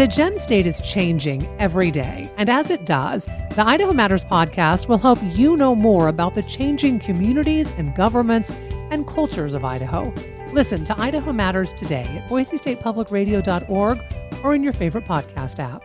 The Gem State is changing every day, and as it does, the Idaho Matters podcast will help you know more about the changing communities and governments and cultures of Idaho. Listen to Idaho Matters today at boisestatepublicradio.org or in your favorite podcast app.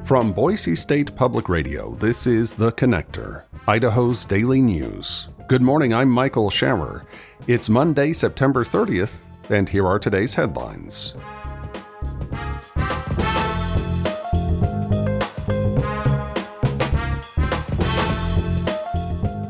From Boise State Public Radio, this is The Connector, Idaho's daily news. Good morning, I'm Michael Schauer. It's Monday, September 30th, and here are today's headlines.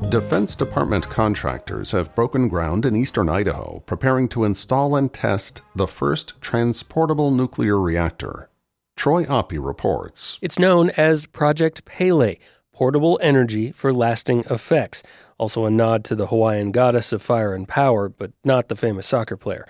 Defense Department contractors have broken ground in eastern Idaho, preparing to install and test the first transportable nuclear reactor. Troy Oppie reports. It's known as Project Pele, Portable Energy for Lasting Effects, also a nod to the Hawaiian goddess of fire and power, but not the famous soccer player.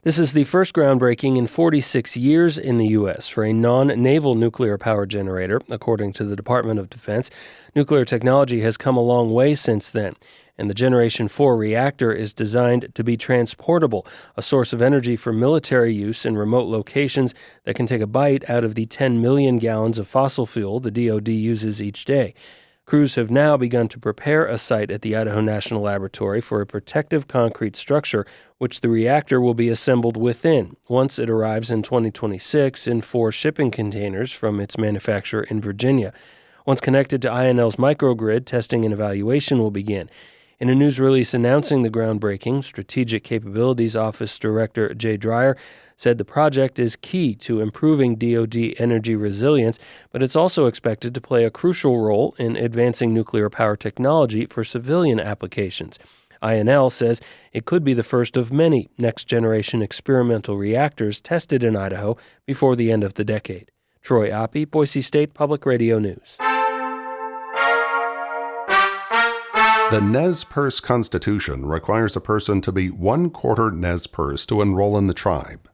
This is the first groundbreaking in 46 years in the U.S. for a non-naval nuclear power generator, according to the Department of Defense. Nuclear technology has come a long way since then, and the Generation 4 reactor is designed to be transportable, a source of energy for military use in remote locations that can take a bite out of the 10 million gallons of fossil fuel the DoD uses each day. Crews have now begun to prepare a site at the Idaho National Laboratory for a protective concrete structure, which the reactor will be assembled within once it arrives in 2026 in 4 shipping containers from its manufacturer in Virginia. Once connected to INL's microgrid, testing and evaluation will begin. In a news release announcing the groundbreaking, Strategic Capabilities Office Director Jay Dreyer said the project is key to improving DoD energy resilience, but it's also expected to play a crucial role in advancing nuclear power technology for civilian applications. INL says it could be the first of many next-generation experimental reactors tested in Idaho before the end of the decade. Troy Oppie, Boise State Public Radio News. The Nez Perce Constitution requires a person to be 1/4 Nez Perce to enroll in the tribe.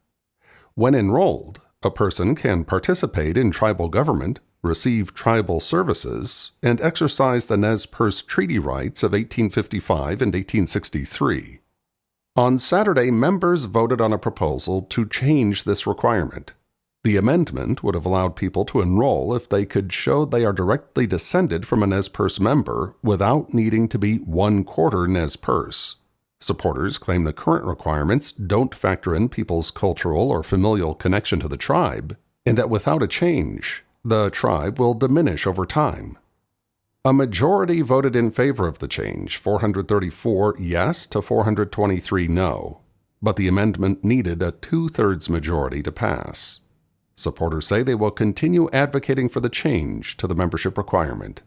When enrolled, a person can participate in tribal government, receive tribal services, and exercise the Nez Perce treaty rights of 1855 and 1863. On Saturday, members voted on a proposal to change this requirement. The amendment would have allowed people to enroll if they could show they are directly descended from a Nez Perce member without needing to be 1/4 Nez Perce. Supporters claim the current requirements don't factor in people's cultural or familial connection to the tribe, and that without a change, the tribe will diminish over time. A majority voted in favor of the change, 434 yes to 423 no, but the amendment needed a 2/3 majority to pass. Supporters say they will continue advocating for the change to the membership requirement.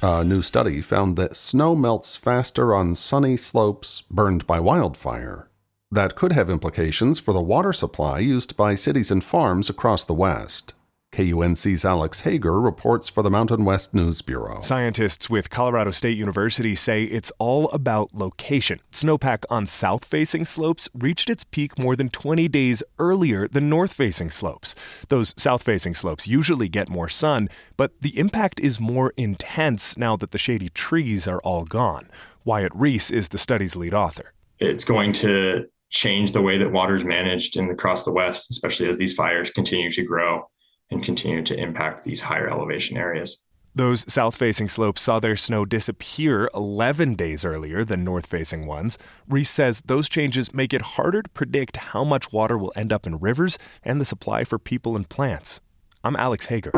A new study found that snow melts faster on sunny slopes burned by wildfire. That could have implications for the water supply used by cities and farms across the West. KUNC's Alex Hager reports for the Mountain West News Bureau. Scientists with Colorado State University say it's all about location. Snowpack on south-facing slopes reached its peak more than 20 days earlier than north-facing slopes. Those south-facing slopes usually get more sun, but the impact is more intense now that the shady trees are all gone. Wyatt Reese is the study's lead author. It's going to change the way that water is managed across the West, especially as these fires continue to grow and continue to impact these higher elevation areas. Those south-facing slopes saw their snow disappear 11 days earlier than north-facing ones. Reese says those changes make it harder to predict how much water will end up in rivers and the supply for people and plants. I'm Alex Hager.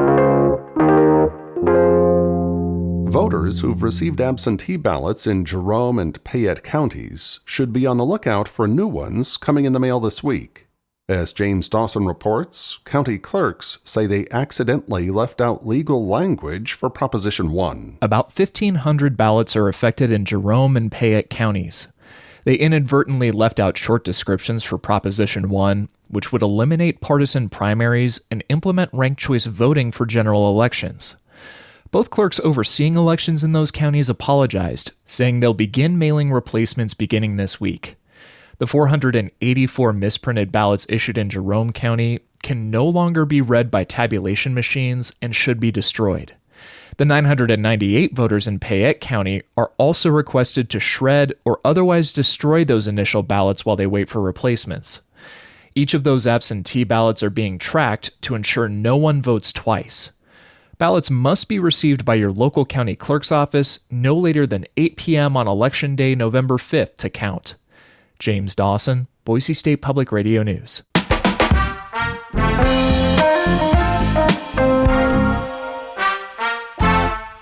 Voters who've received absentee ballots in Jerome and Payette counties should be on the lookout for new ones coming in the mail this week. As James Dawson reports, county clerks say they accidentally left out legal language for Proposition 1. About 1,500 ballots are affected in Jerome and Payette counties. They inadvertently left out short descriptions for Proposition 1, which would eliminate partisan primaries and implement ranked choice voting for general elections. Both clerks overseeing elections in those counties apologized, saying they'll begin mailing replacements beginning this week. The 484 misprinted ballots issued in Jerome County can no longer be read by tabulation machines and should be destroyed. The 998 voters in Payette County are also requested to shred or otherwise destroy those initial ballots while they wait for replacements. Each of those absentee ballots are being tracked to ensure no one votes twice. Ballots must be received by your local county clerk's office no later than 8 p.m. on Election Day, November 5th to count. James Dawson, Boise State Public Radio News.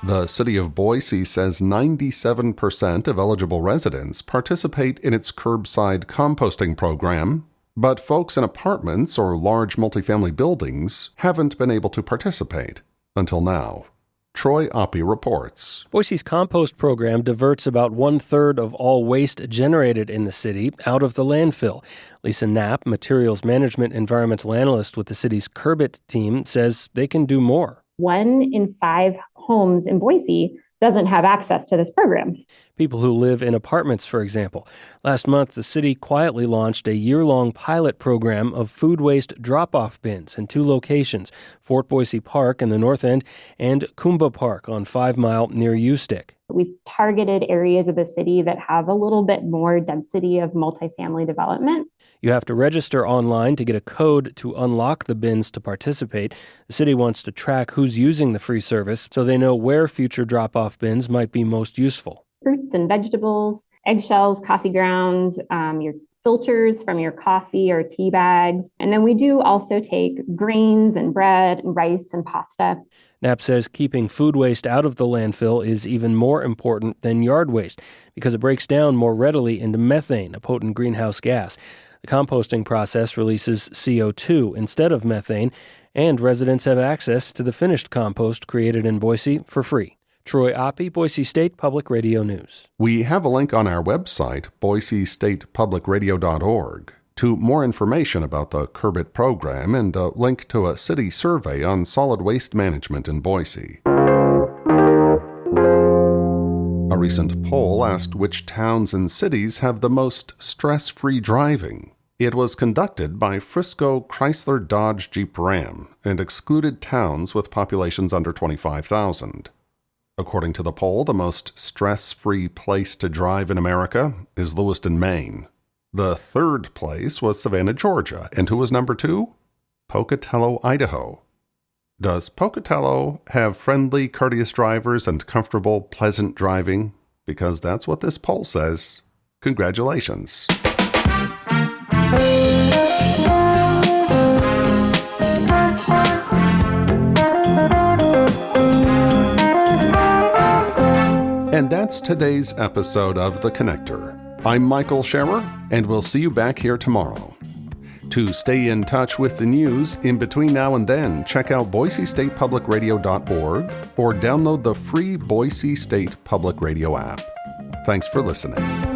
The city of Boise says 97% of eligible residents participate in its curbside composting program, but folks in apartments or large multifamily buildings haven't been able to participate until now. Troy Oppie reports. Boise's compost program diverts about 1/3 of all waste generated in the city out of the landfill. Lisa Knapp, materials management environmental analyst with the city's Curbit team, says they can do more. 1 in 5 homes in Boise doesn't have access to this program. People who live in apartments, for example. Last month, the city quietly launched a year-long pilot program of food waste drop-off bins in 2 locations, Fort Boise Park in the north end and Coomba Park on 5 Mile near Ustick. We've targeted areas of the city that have a little bit more density of multifamily development. You have to register online to get a code to unlock the bins to participate. The city wants to track who's using the free service so they know where future drop-off bins might be most useful. Fruits and vegetables, eggshells, coffee grounds, your filters from your coffee or tea bags. And then we do also take grains and bread and rice and pasta. Knapp says keeping food waste out of the landfill is even more important than yard waste because it breaks down more readily into methane, a potent greenhouse gas. The composting process releases CO2 instead of methane, and residents have access to the finished compost created in Boise for free. Troy Oppie, Boise State Public Radio News. We have a link on our website, boisestatepublicradio.org, to more information about the Curbit program and a link to a city survey on solid waste management in Boise. A recent poll asked which towns and cities have the most stress-free driving. It was conducted by Frisco Chrysler Dodge Jeep Ram and excluded towns with populations under 25,000. According to the poll, the most stress-free place to drive in America is Lewiston, Maine. The third place was Savannah, Georgia. And who was number 2? Pocatello, Idaho. Does Pocatello have friendly, courteous drivers and comfortable, pleasant driving? Because that's what this poll says. Congratulations. And that's today's episode of The Connector. I'm Michael Scherer, and we'll see you back here tomorrow. To stay in touch with the news in between now and then, check out boisestatepublicradio.org or download the free Boise State Public Radio app. Thanks for listening.